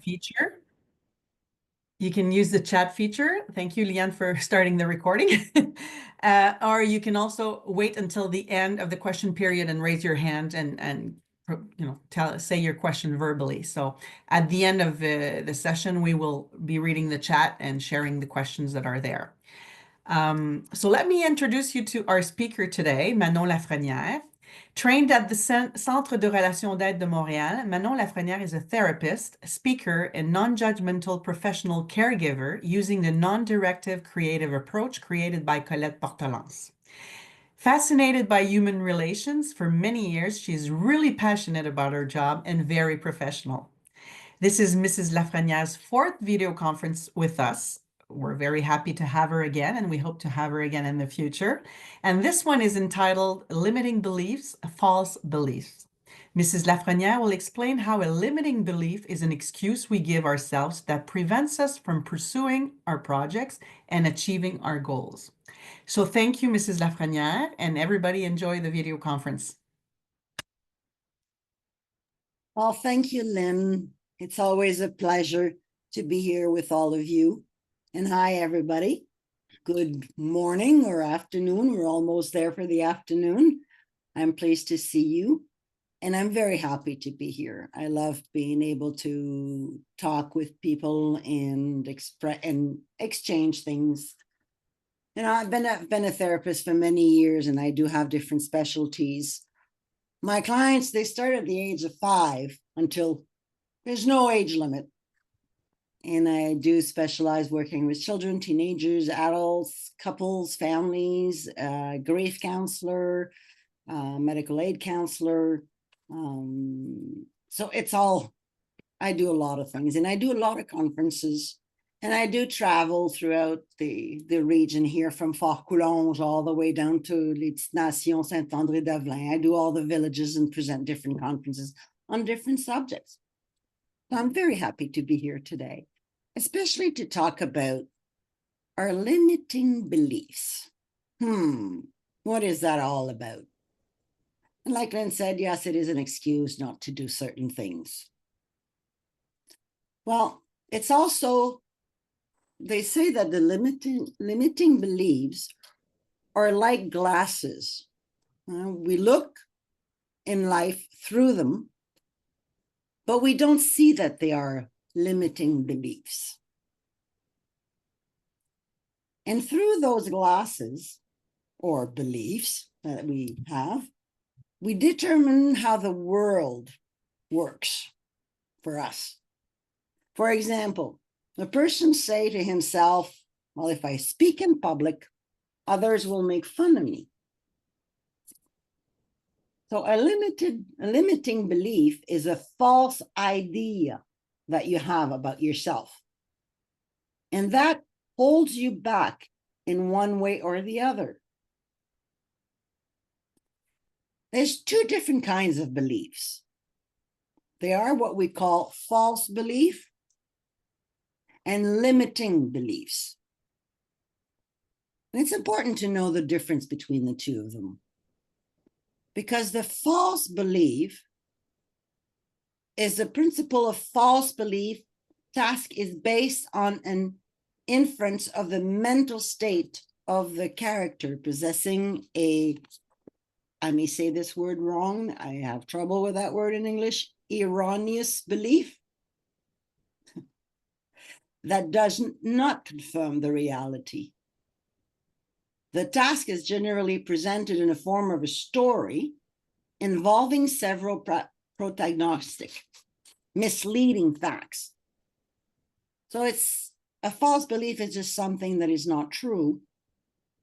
feature. You can use the chat feature. Thank you, Leanne, for starting the recording. Or you can also wait until the end of the question period and raise your hand and say your question verbally. So at the end of the session, we will be reading the chat and sharing the questions that are there. So let me introduce you to our speaker today, Manon Lafrenière. Trained at the Centre de Relations d'Aide de Montréal, Manon Lafrenière is a therapist, speaker, and non-judgmental professional caregiver using the non-directive creative approach created by Colette Portelance. Fascinated by human relations for many years, she is really passionate about her job and very professional. This is Mrs. Lafrenière's fourth video conference with us. We're very happy to have her again, and we hope to have her again in the future. And this one is entitled Limiting Beliefs, False Beliefs. Mrs. Lafrenière will explain how a limiting belief is an excuse we give ourselves that prevents us from pursuing our projects and achieving our goals. So thank you, Mrs. Lafrenière, and everybody enjoy the video conference. Well, thank you, Lynn. It's always a pleasure to be here with all of you. And hi, everybody. Good morning or afternoon. We're almost there for the afternoon. I'm pleased to see you. And I'm very happy to be here. I love being able to talk with people and exchange things. You know, I've been a therapist for many years, and I do have different specialties. My clients, they start at the age of 5 until there's no age limit. And I do specialize working with children, teenagers, adults, couples, families, grief counselor, medical aid counselor. So it's all, I do a lot of things, and I do a lot of conferences, and I do travel throughout the region here from Fort Coulonge all the way down to Les Petites Nations, Saint-André-d'Avelin. I do all the villages and present different conferences on different subjects. So I'm very happy to be here today, especially to talk about our limiting beliefs. What is that all about? And like Lynn said, yes, it is an excuse not to do certain things. Well, it's also, they say that the limiting beliefs are like glasses. We look in life through them, but we don't see that they are limiting beliefs. And through those glasses or beliefs that we have, we determine how the world works for us. For example, a person say to himself, well, if I speak in public, others will make fun of me. So a limiting belief is a false idea that you have about yourself. And that holds you back in one way or the other. There's 2 different kinds of beliefs. They are what we call false belief and limiting beliefs. And it's important to know the difference between the 2 of them, because the false belief is the principle of false belief. Task is based on an inference of the mental state of the character possessing a, I may say this word wrong, I have trouble with that word in English, erroneous belief that does not confirm the reality. The task is generally presented in the form of a story involving several prognostic, misleading facts. So it's a false belief is just something that is not true,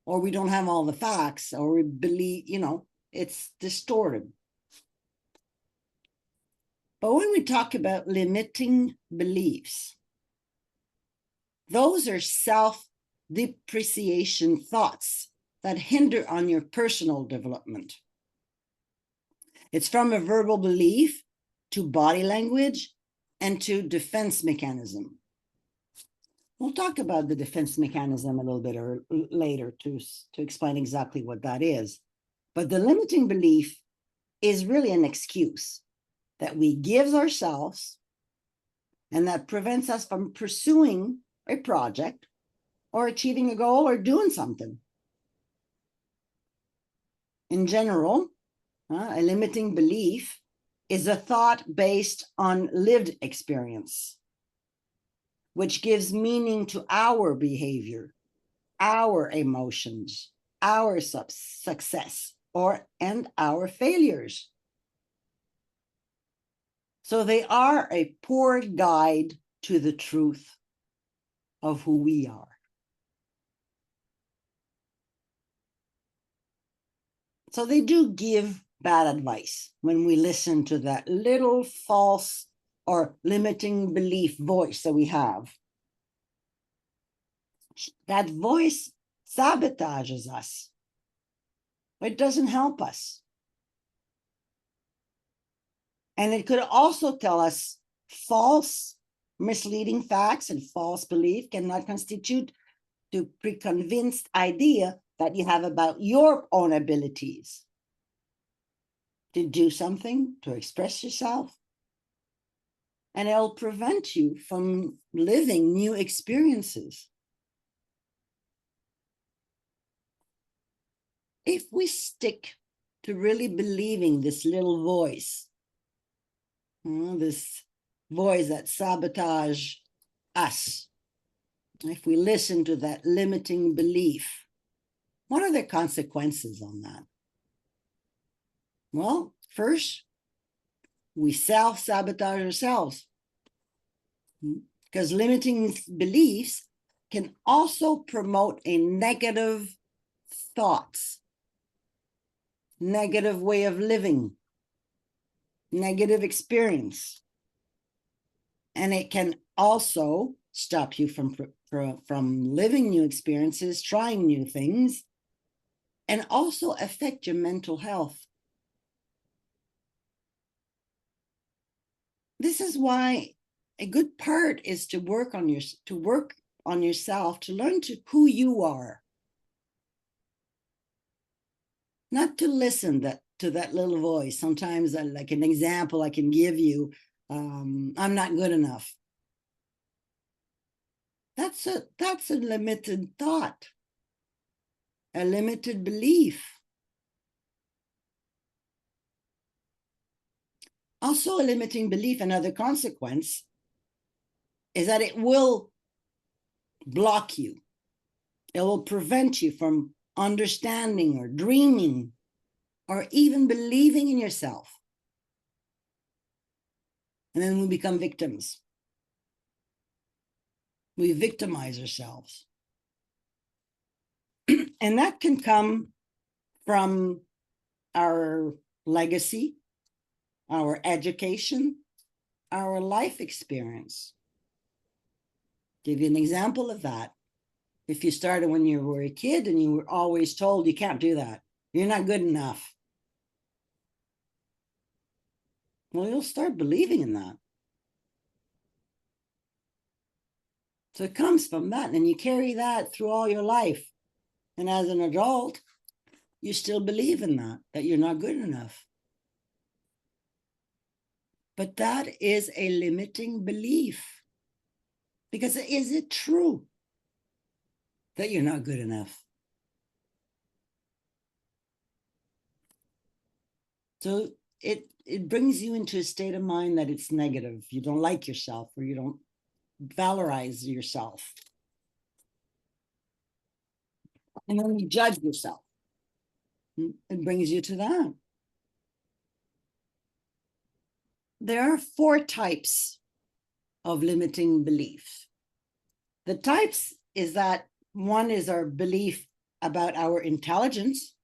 or we don't have all the facts, or we believe, it's distorted. But when we talk about limiting beliefs, those are self-depreciation thoughts that hinder on your personal development. It's from a verbal belief to body language and to defense mechanism. We'll talk about the defense mechanism a little bit later to explain exactly what that is. But the limiting belief is really an excuse that we give ourselves and that prevents us from pursuing a project or achieving a goal or doing something. In general, a limiting belief is a thought based on lived experience, which gives meaning to our behavior, our emotions, our success, and our failures. So they are a poor guide to the truth of who we are. So they do give bad advice when we listen to that little false or limiting belief voice that we have. That voice sabotages us. It doesn't help us. And it could also tell us false, misleading facts and false belief cannot constitute the preconceived idea that you have about your own abilities to do something, to express yourself. And it'll prevent you from living new experiences. If we stick to really believing this little voice, this voice that sabotages us, if we listen to that limiting belief, what are the consequences on that? Well, first, we self-sabotage ourselves, because limiting beliefs can also promote a negative thoughts, negative way of living, negative experience. And it can also stop you from living new experiences, trying new things, and also affect your mental health. This is why a good part is to work on yourself, to learn who you are. Not to listen to that little voice. Sometimes, like an example I can give you, I'm not good enough. That's a limited thought, a limited belief. Also, a limiting belief, another consequence, is that it will block you. It will prevent you from understanding or dreaming or even believing in yourself. And then we become victims. We victimize ourselves. And that can come from our legacy, our education, our life experience. Give you an example of that. If you started when you were a kid and you were always told you can't do that, you're not good enough, well, you'll start believing in that. So it comes from that, and you carry that through all your life. And as an adult, you still believe in that you're not good enough. But that is a limiting belief. Because is it true that you're not good enough? So it brings you into a state of mind that it's negative. You don't like yourself, or you don't valorize yourself. And then you judge yourself. It brings you to that. There are 4 types of limiting beliefs. The types is that one is our belief about our intelligence.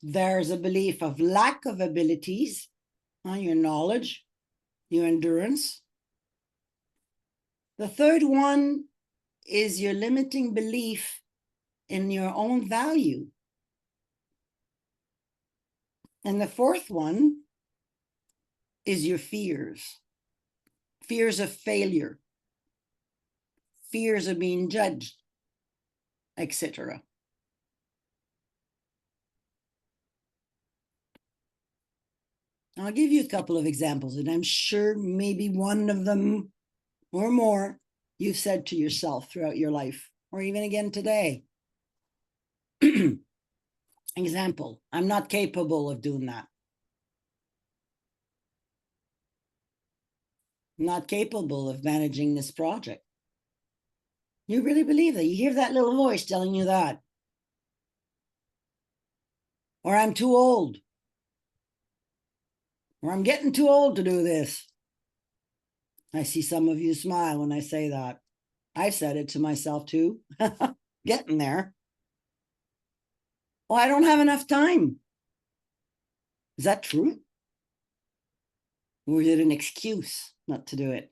There's a belief of lack of abilities, your knowledge, your endurance. The third one is your limiting belief in your own value. And the fourth one is your fears. Fears of failure, fears of being judged, etc. I'll give you a couple of examples, and I'm sure maybe one of them or more you've said to yourself throughout your life, or even again today. Example, I'm not capable of doing that. I'm not capable of managing this project. You really believe that? You hear that little voice telling you that. Or I'm too old. Or I'm getting too old to do this. I see some of you smile when I say that. I've said it to myself too. Getting there. Oh, I don't have enough time. Is that true? Or is it an excuse not to do it?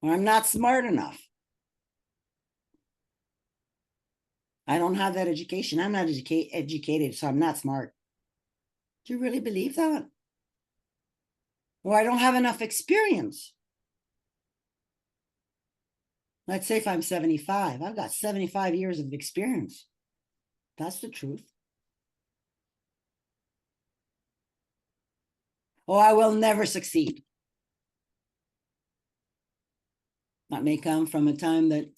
Or I'm not smart enough. I don't have that education. I'm not educated, so I'm not smart. Do you really believe that? Or I don't have enough experience. Let's say if I'm 75, I've got 75 years of experience. That's the truth. Oh, I will never succeed. That may come from a time that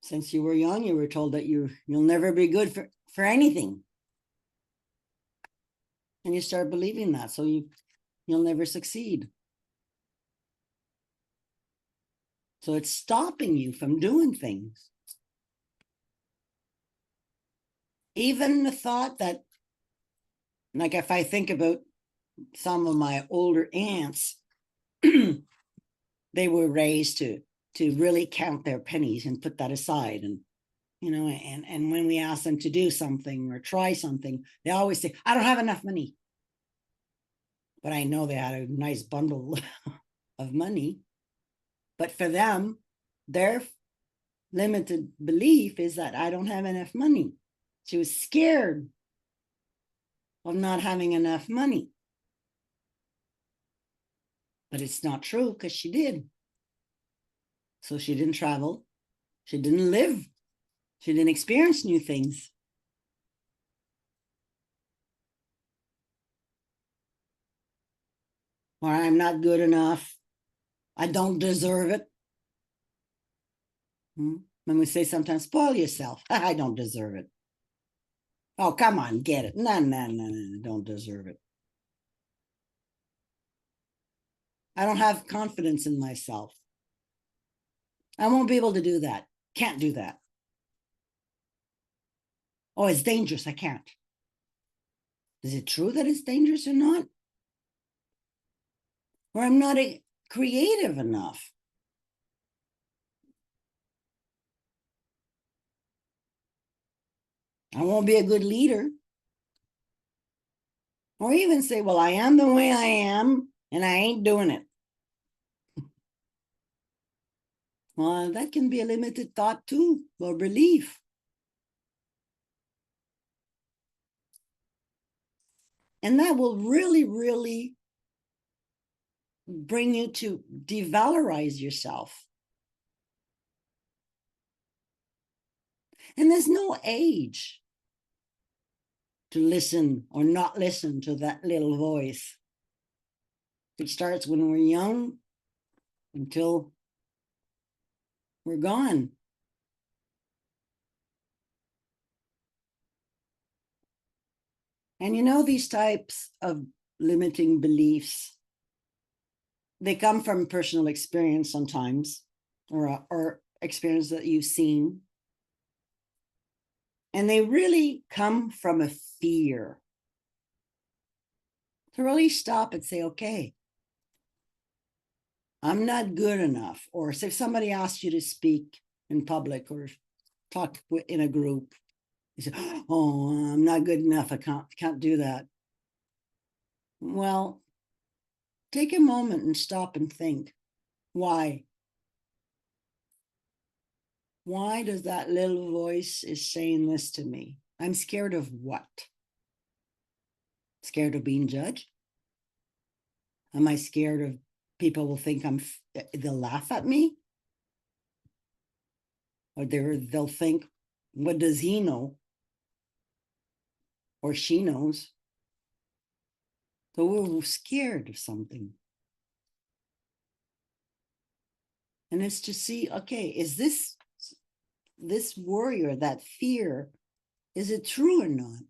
since you were young, you were told that you'll never be good for anything. And you start believing that, so you'll never succeed. So it's stopping you from doing things. Even the thought that, like if I think about some of my older aunts, they were raised to really count their pennies and put that aside. And, you know, and when we ask them to do something or try something, they always say, I don't have enough money. But I know they had a nice bundle of money. But for them, their limited belief is that I don't have enough money. She was scared of not having enough money. But it's not true because she did. So she didn't travel. She didn't live. She didn't experience new things. Or I'm not good enough. I don't deserve it. When we say sometimes, spoil yourself. I don't deserve it. Oh, come on, get it. No, don't deserve it. I don't have confidence in myself. I won't be able to do that. Can't do that. Oh, it's dangerous. I can't. Is it true that it's dangerous or not? Or I'm not creative enough. I won't be a good leader. Or even say, well, I am the way I am and I ain't doing it. Well, that can be a limited thought too, or belief. And that will really, really bring you to devalorize yourself. And there's no age to listen or not listen to that little voice. It starts when we're young until we're gone. And you know, these types of limiting beliefs, they come from personal experience sometimes, or experience that you've seen. And they really come from a fear. To really stop and say, okay, I'm not good enough. Or if somebody asks you to speak in public or talk in a group, you say, oh, I'm not good enough. I can't do that. Well, take a moment and stop and think, why? Why does that little voice is saying this to me? I'm scared of what? Scared of being judged? Am I scared of people will think they'll laugh at me? Or they'll think, what does he know? or she knows. So we're scared of something. And it's to see, okay, is this worry or that fear, is it true or not?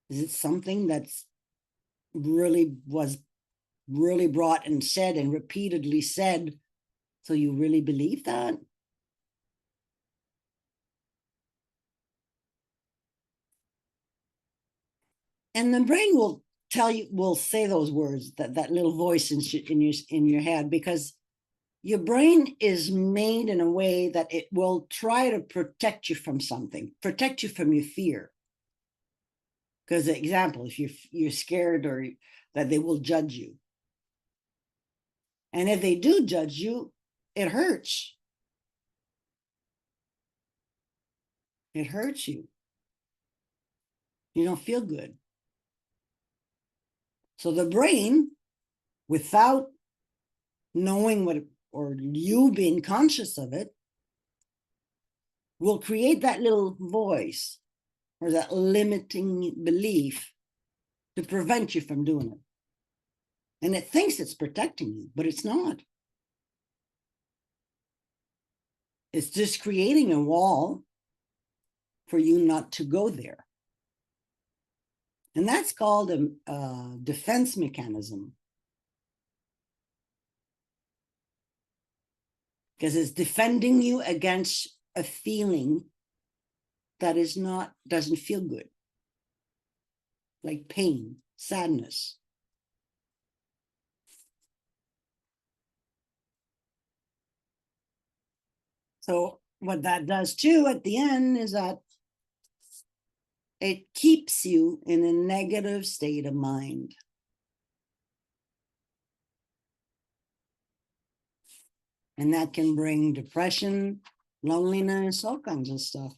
Is it something that's was really brought and said and repeatedly said, so you really believe that? And the brain will tell you, will say those words, that little voice in your head, because your brain is made in a way that it will try to protect you from something, protect you from your fear. Because, example, if you're scared or that they will judge you, and if they do judge you, it hurts. It hurts you. You don't feel good. So the brain, without knowing what, or you being conscious of it, will create that little voice or that limiting belief to prevent you from doing it. And it thinks it's protecting you, but it's not. It's just creating a wall for you not to go there. And that's called a defense mechanism. Because it's defending you against a feeling that doesn't feel good. Like pain, sadness. So what that does too at the end is that it keeps you in a negative state of mind. And that can bring depression, loneliness, all kinds of stuff.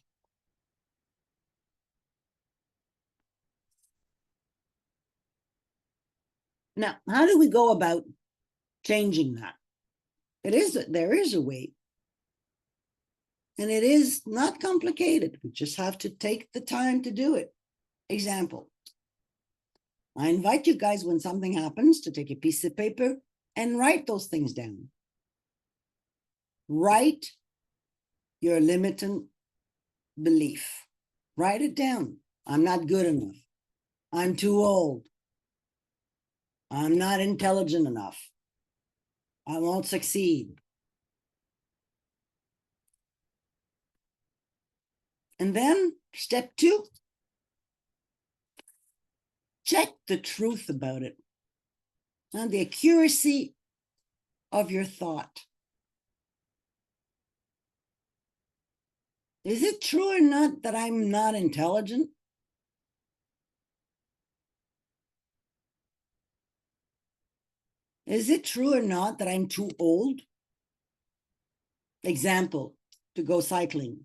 Now, how do we go about changing that? There is a way. And it is not complicated. We just have to take the time to do it. Example, I invite you guys when something happens to take a piece of paper and write those things down. Write your limiting belief. Write it down. I'm not good enough. I'm too old. I'm not intelligent enough. I won't succeed. And then step 2, check the truth about it and the accuracy of your thought. Is it true or not that I'm not intelligent? Is it true or not that I'm too old? Example, to go cycling.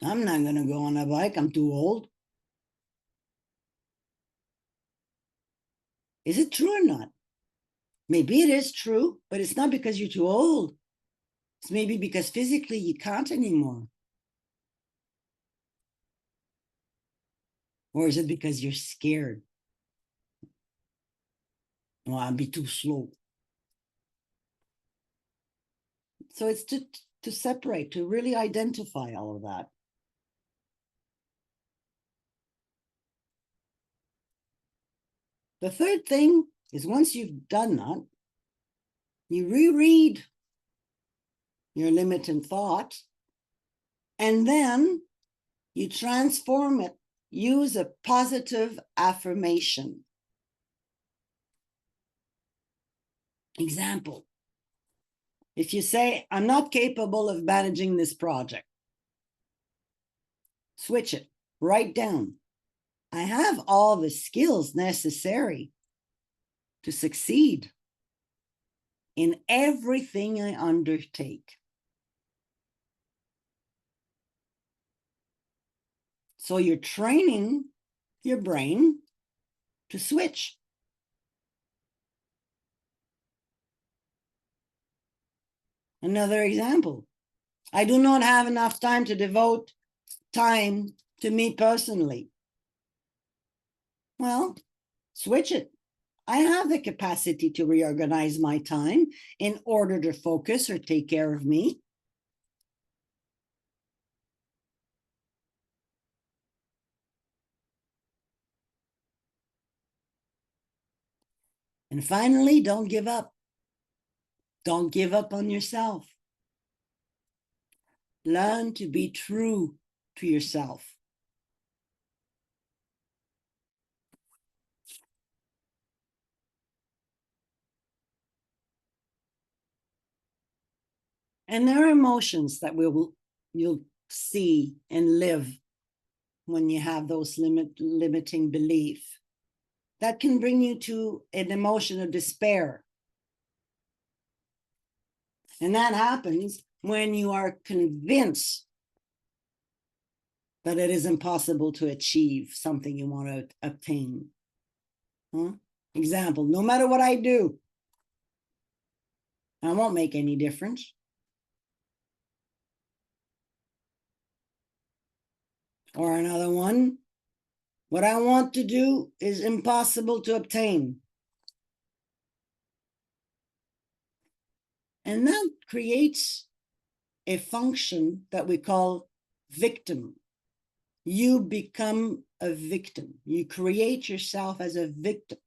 I'm not going to go on a bike. I'm too old. Is it true or not? Maybe it is true, but it's not because you're too old. It's maybe because physically you can't anymore. Or is it because you're scared? Well, I'll be too slow. So it's to separate, to really identify all of that. The third thing is once you've done that, you reread your limiting thought, and then you transform it. Use a positive affirmation. Example, if you say, I'm not capable of managing this project, switch it, write down, I have all the skills necessary to succeed in everything I undertake. So you're training your brain to switch. Another example. I do not have enough time to devote time to me personally. Well, switch it. I have the capacity to reorganize my time in order to focus or take care of me. And finally, don't give up. Don't give up on yourself. Learn to be true to yourself. And there are emotions that you'll see and live when you have those limiting beliefs. That can bring you to an emotion of despair. And that happens when you are convinced that it is impossible to achieve something you want to obtain. Example, no matter what I do, I won't make any difference. Or another one, what I want to do is impossible to obtain. And that creates a function that we call victim. You become a victim. You create yourself as a victim.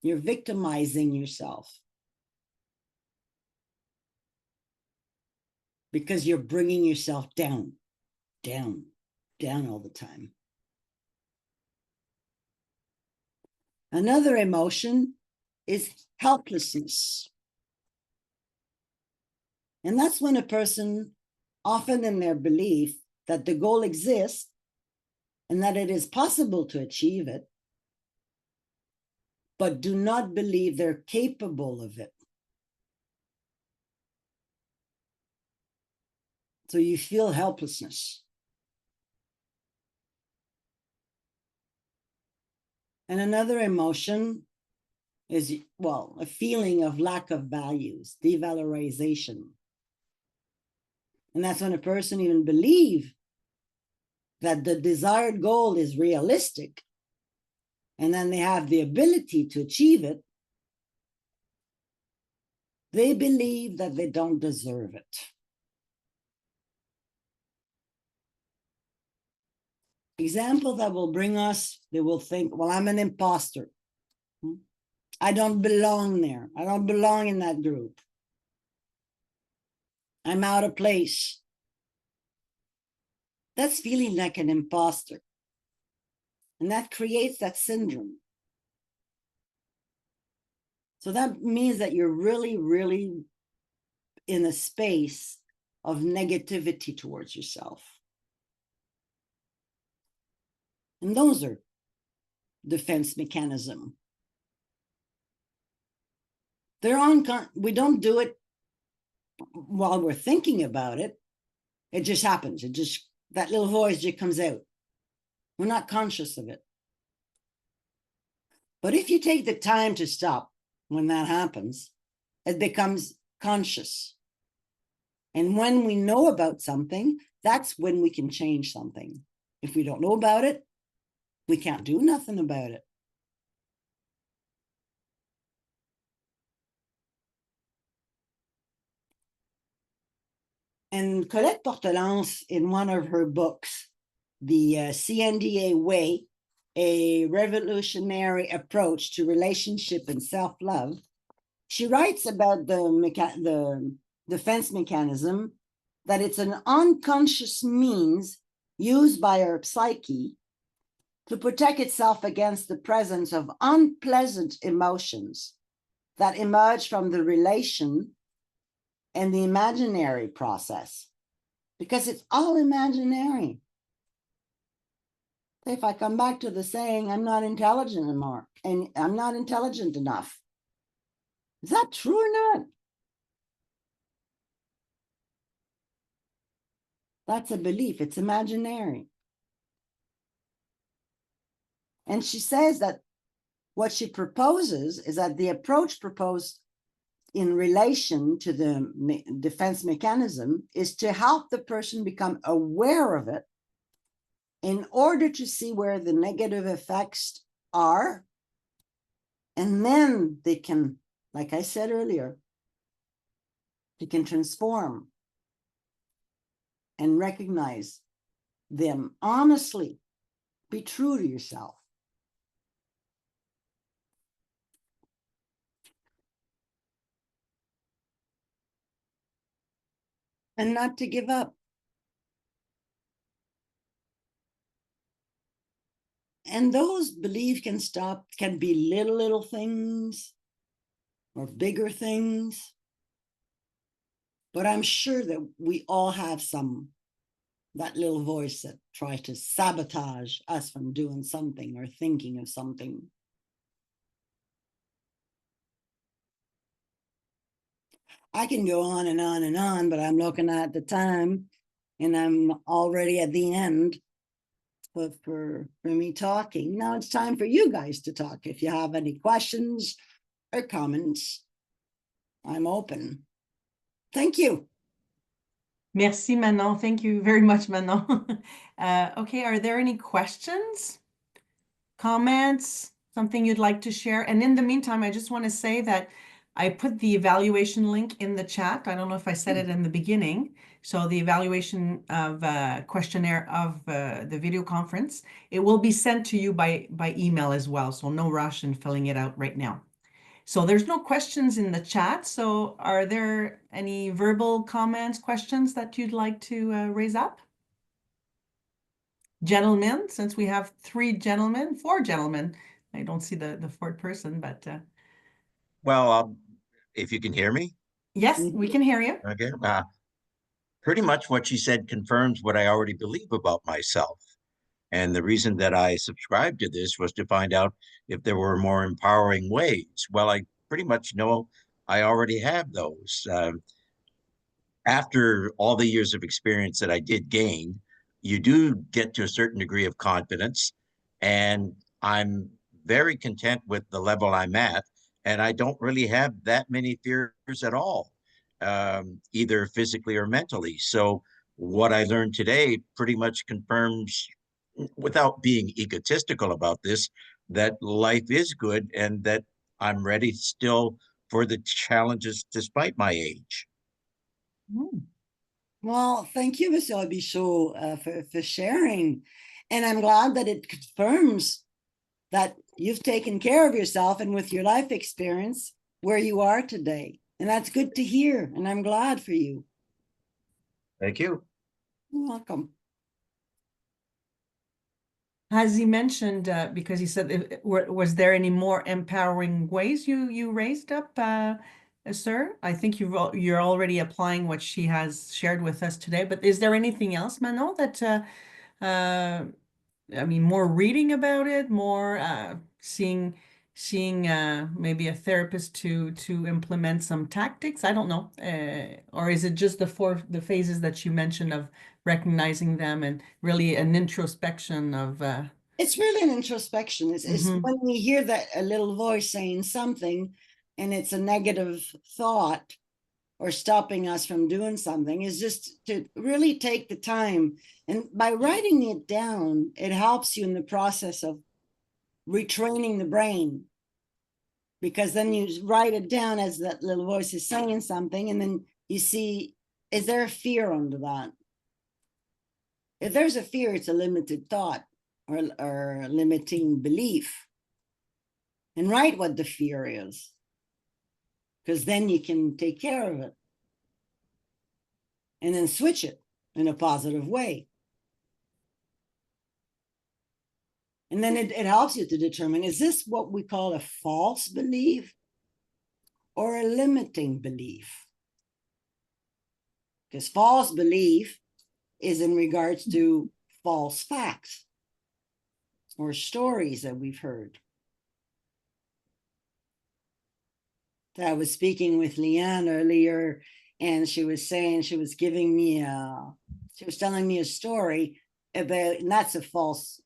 You're victimizing yourself because you're bringing yourself down, down, down all the time. Another emotion is helplessness. And that's when a person, often in their belief that the goal exists and that it is possible to achieve it, but do not believe they're capable of it. So you feel helplessness. And another emotion is, well, a feeling of lack of values, devalorization. And that's when a person even believes that the desired goal is realistic, and then they have the ability to achieve it. They believe that they don't deserve it. Example that will bring us, they will think, well, I'm an imposter. I don't belong there. I don't belong in that group. I'm out of place. That's feeling like an imposter. And that creates that syndrome. So that means that you're really, really in a space of negativity towards yourself. And those are defense mechanisms. We don't do it while we're thinking about it. It just happens. That little voice just comes out. We're not conscious of it. But if you take the time to stop when that happens, it becomes conscious. And when we know about something, that's when we can change something. If we don't know about it, we can't do nothing about it. And Colette Portelance, in one of her books, The CNDA Way, A Revolutionary Approach to Relationship and Self-Love, she writes about the defense mechanism, that it's an unconscious means used by our psyche to protect itself against the presence of unpleasant emotions that emerge from the relation and the imaginary process, because it's all imaginary. If I come back to the saying, I'm not intelligent anymore, and I'm not intelligent enough, is that true or not? That's a belief. It's imaginary. And she says that what she proposes is that the approach proposed in relation to the defense mechanism is to help the person become aware of it in order to see where the negative effects are. And then they can, like I said earlier, they can transform and recognize them honestly. Be true to yourself. And not to give up. And those beliefs can be little things or bigger things. But I'm sure that we all have that little voice that tries to sabotage us from doing something or thinking of something. I can go on and on and on, but I'm looking at the time and I'm already at the end for me talking. Now it's time for you guys to talk. If you have any questions or comments, I'm open. Thank you. Merci, Manon. Thank you very much, Manon. Okay, are there any questions, comments, something you'd like to share? And in the meantime, I just want to say that I put the evaluation link in the chat. I don't know if I said it in the beginning. So the evaluation of questionnaire of the video conference, it will be sent to you by email as well. So no rush in filling it out right now. So there's no questions in the chat. So are there any verbal comments, questions that you'd like to raise up? Gentlemen, since we have four gentlemen. I don't see the fourth person, but Well, if you can hear me, yes, we can hear you. okay. Pretty much what she said confirms what I already believe about myself. And the reason that I subscribed to this was to find out if there were more empowering ways. Well, I pretty much know I already have those. After all the years of experience that I did gain, you do get to a certain degree of confidence. And I'm very content with the level I'm at. And I don't really have that many fears at all, either physically or mentally. So, what I learned today pretty much confirms, without being egotistical about this, that life is good and that I'm ready still for the challenges despite my age. Well, thank you, Mr. Bichot, for sharing. And I'm glad that it confirms that you've taken care of yourself and with your life experience where you are today. And that's good to hear. And I'm glad for you. Thank you. You're welcome. Has he mentioned, because he said, was there any more empowering ways you raised up, sir? I think you're already applying what she has shared with us today, but is there anything else, Manon, that, I mean, more reading about it, more seeing maybe a therapist to implement some tactics? I don't know. Or is it just the phases that you mentioned of recognizing them and really an introspection of It's really an introspection. It's when we hear that a little voice saying something and it's a negative thought or stopping us from doing something, is just to really take the time. And by writing it down, it helps you in the process of retraining the brain. Because then you write it down as that little voice is saying something, and then you see, is there a fear under that? If there's a fear, it's a limited thought or a limiting belief. And write what the fear is, because then you can take care of it. And then switch it in a positive way. And then it helps you to determine, is this what we call a false belief or a limiting belief? Because false belief is in regards to false facts or stories that we've heard. I was speaking with Leanne earlier, and she was saying, she was telling me a story about, and that's a false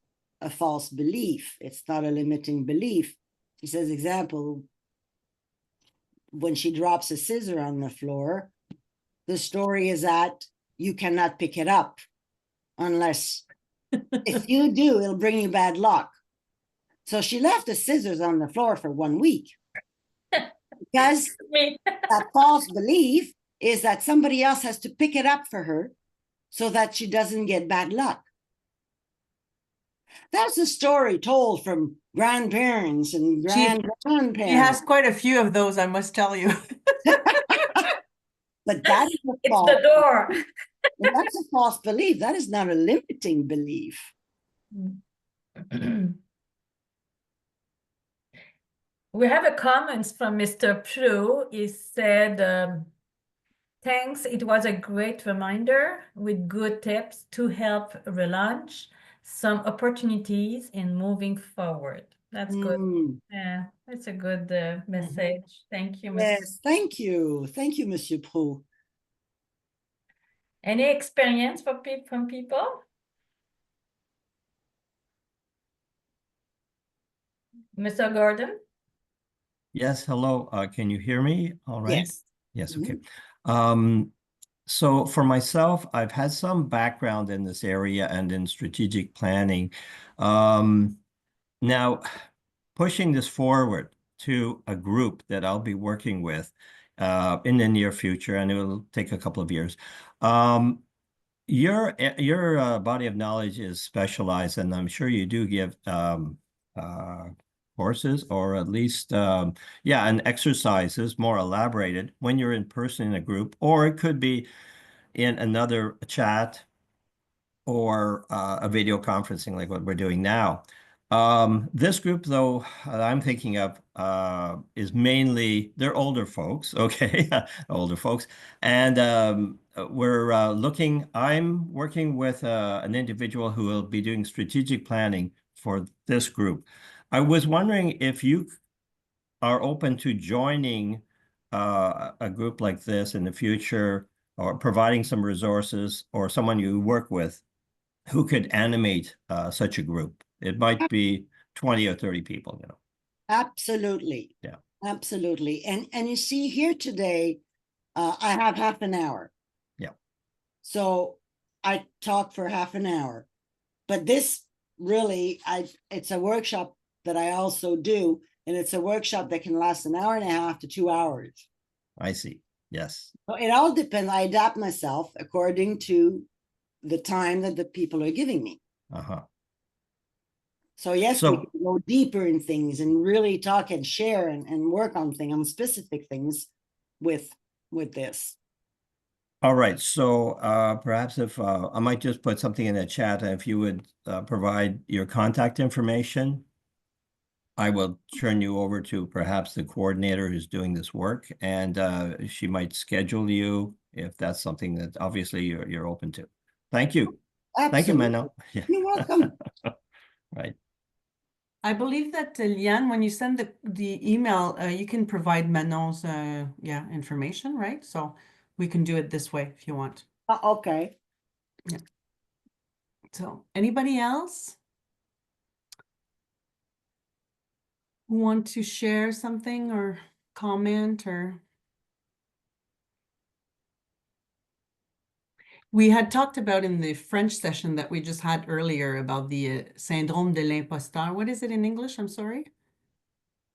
belief. It's not a limiting belief. She says, example, when she drops a scissor on the floor, the story is that you cannot pick it up unless if you do, it'll bring you bad luck. So she left the scissors on the floor for 1 week because Me. that false belief is that somebody else has to pick it up for her so that she doesn't get bad luck. That's a story told from grandparents and She grandparents. has quite a few of those, I must tell you. But that is a It's false, the door. that's a false belief. That is not a limiting belief. We have a comments from Mr. Prue. He said, thanks, it was a great reminder with good tips to help relaunch some opportunities in moving forward. That's good. Mm, Yeah, that's a good message. Thank you, Mr. yes, thank you. Thank you, Monsieur Prou. Any experience from people? Mr. Gordon? Yes, hello. Can you hear me? All right. Yes. Yes, Mhm. okay. So for myself, I've had some background in this area and in strategic planning. Now, pushing this forward to a group that I'll be working with in the near future, and it will take a couple of years. Your body of knowledge is specialized, and I'm sure you do give courses or at least and exercises more elaborated when you're in person in a group, or it could be in another chat or a video conferencing like what we're doing now. This group, though, I'm thinking of is mainly, they're older folks, okay, older folks. And I'm working with an individual who will be doing strategic planning for this group. I was wondering if you are open to joining a group like this in the future, or providing some resources, or someone you work with who could animate such a group. It might be 20 or 30 people, you know. Absolutely. Yeah. Absolutely. And you see here today, I have half an hour. Yeah. So I talk for half an hour. But this really, it's a workshop that I also do, and it's a workshop that can last an hour and a half to 2 hours. I see. Yes. So it all depends. I adapt myself according to the time that the people are giving me. Uh-huh. So yes, So- we can go deeper in things and really talk and share and work on things, on specific things with this. All right. So perhaps if I might just put something in the chat, and if you would provide your contact information, I will turn you over to perhaps the coordinator who's doing this work, and she might schedule you if that's something that obviously you're open to. Thank you. Thank you, Absolutely. Manon. Yeah. You're welcome. Right. I believe that, Liane, when you send the email, you can provide Manon's information, right? So we can do it this way if you want. Okay. So anybody else who want to share something or comment or? We had talked about in the French session that we just had earlier about the syndrome de l'imposteur. What is it in English? I'm sorry.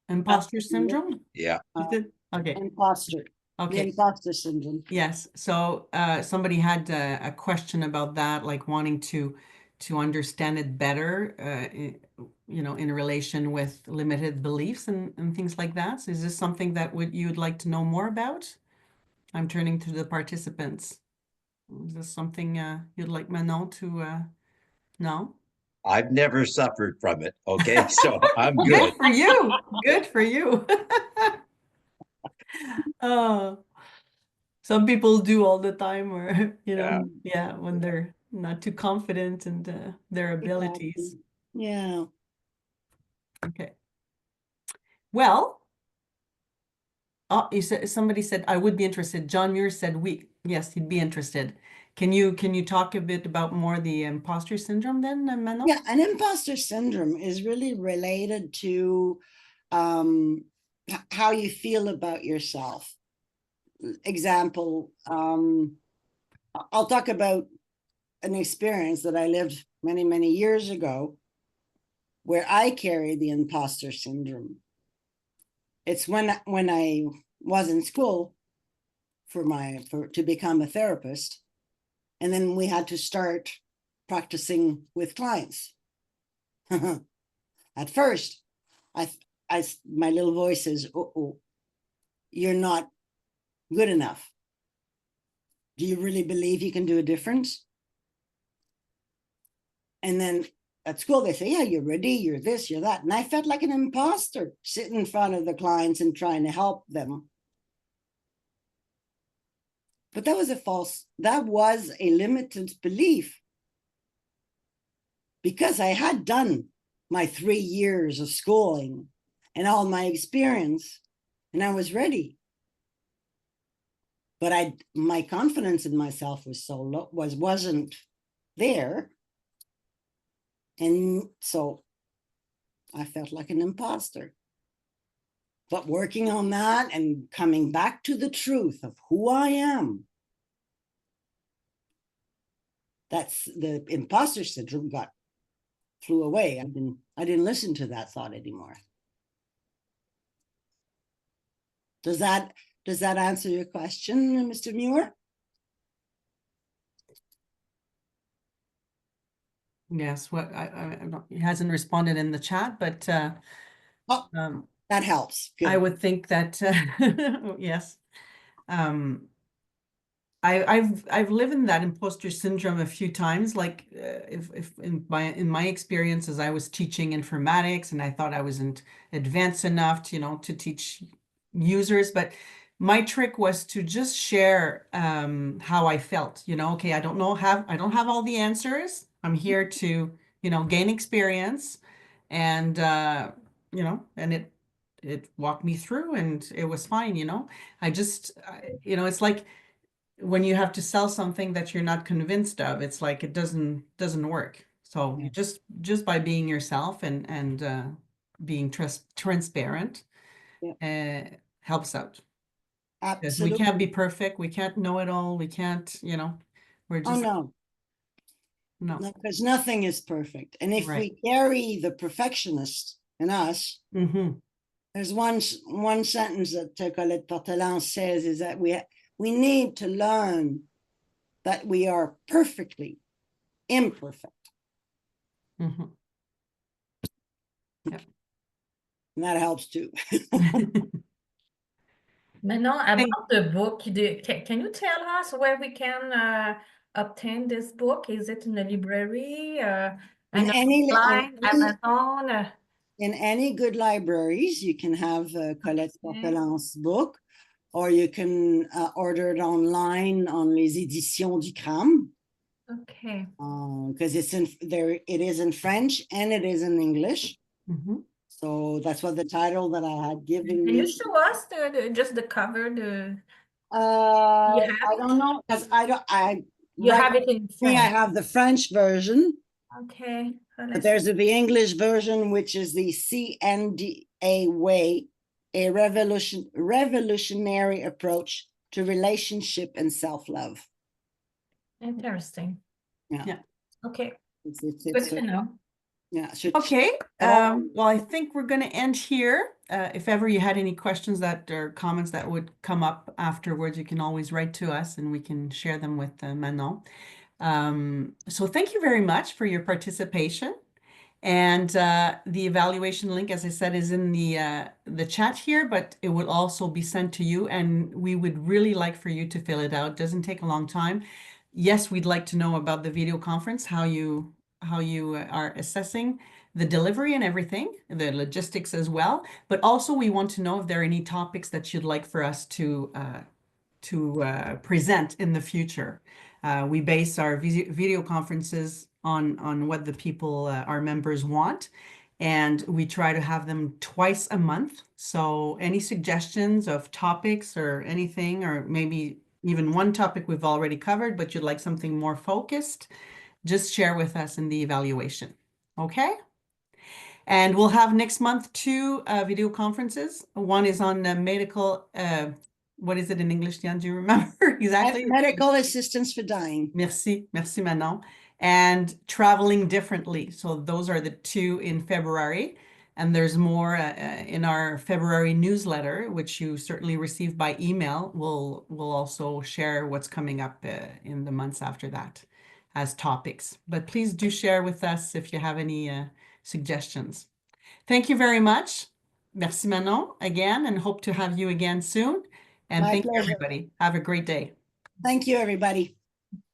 Imposter syndrome? Yeah. Is it? Okay. Imposter. The Okay. imposter syndrome. Yes. So somebody had a question about that, like wanting to understand it better, in relation with limited beliefs and things like that. So is this something that you'd like to know more about? I'm turning to the participants. Is this something you'd like Manon to know? I've never suffered from it. Okay, so I'm good. Good for you. Good for you. Oh, some people do all the time, or when they're not too confident in their abilities. Exactly. Yeah. Okay. Well, somebody said I would be interested. John Muir said yes, he'd be interested. Can you talk a bit about more the imposter syndrome then, Manon? Yeah, an imposter syndrome is really related to how you feel about yourself. Example, I'll talk about an experience that I lived many, many years ago where I carry the imposter syndrome. It's when I was in school to become a therapist, and then we had to start practicing with clients. At first, my little voice says, "Oh, you're not good enough. Do you really believe you can do a difference?" And then at school, they say, "Yeah, you're ready, you're this, you're that." And I felt like an imposter sitting in front of the clients and trying to help them. But that was a limited belief, because I had done my 3 years of schooling and all my experience, and I was ready. But my confidence in myself was so low, wasn't there. And so I felt like an imposter. But working on that and coming back to the truth of who I am, that's the imposter syndrome flew away. I didn't listen to that thought anymore. Does that answer your question, Mr. Muir? Yes, what I don't, he hasn't responded in the chat, but Oh, that helps. Good. I would think that yes. I've lived in that imposter syndrome a few times. Like if in my experience, as I was teaching informatics, and I thought I wasn't advanced enough to to teach users, but my trick was to just share how I felt. Okay, I don't have all the answers. I'm here to gain experience, and and it walked me through, and it was fine. I just it's like when you have to sell something that you're not convinced of, it's like it doesn't work. So you just by being yourself and being transparent helps out. Because we Absolutely. can't be perfect, we can't know it all, we can't, we're Oh, just no, no. because nothing is perfect. And if Right. we carry the perfectionist in us, there's one sentence that Colette Portelance says is that we need to learn that we are perfectly imperfect. Yep. And that helps too. Manon, about the book, can you tell us where we can obtain this book? Is it in the library, and online, Amazon? In any good libraries, you can have Colette Portelance's book, or you can order it online on les éditions du Cram. Okay. Because it is in French and it is in English. So that's what the title that I had given Can you. you show us just the cover? I don't know, because You have it in French. I have the French version. Okay. But there's the English version, which is the CNDA way, a revolutionary approach to relationship and self-love. Interesting. Yeah. Okay. It's Good to know. Yeah. Okay. Well, I think we're going to end here. If ever you had any questions or comments that would come up afterwards, you can always write to us and we can share them with Manon. So thank you very much for your participation. And the evaluation link, as I said, is in the chat here, but it will also be sent to you. And we would really like for you to fill it out. It doesn't take a long time. Yes, we'd like to know about the video conference, how you are assessing the delivery and everything, the logistics as well. But also we want to know if there are any topics that you'd like for us to present in the future. We base our video conferences on what the people, our members want, and we try to have them twice a month. So any suggestions of topics or anything, or maybe even one topic we've already covered, but you'd like something more focused, just share with us in the evaluation. Okay? And we'll have next month 2 video conferences. One is on medical, what is it in English, Diane? Do you remember exactly? Medical assistance for dying. Merci, merci Manon. And traveling differently. So those are the 2 in February. And there's more in our February newsletter, which you certainly receive by email. We'll also share what's coming up in the months after that as topics. But please do share with us if you have any suggestions. Thank you very much. Merci Manon again, and hope to have you again soon. And My thank you pleasure. everybody. Have a great day. Thank you, everybody.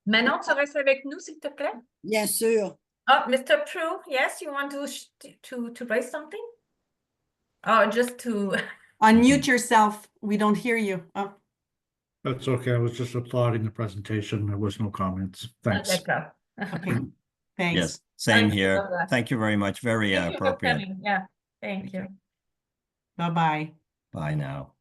Manon, tu restes avec nous, s'il te plaît? Bien sûr. Oh, Mr. Prue, yes, you want to raise something? Oh, just to Unmute yourself. We don't hear you. Oh, That's okay. I was just applauding the presentation. There was no comments. Thanks. d'accord. okay. Thanks. Yes, same Thank you, here. Douglas. Thank you very much. Very Thank you for appropriate. coming. Yeah, thank you. Bye-bye. Bye now.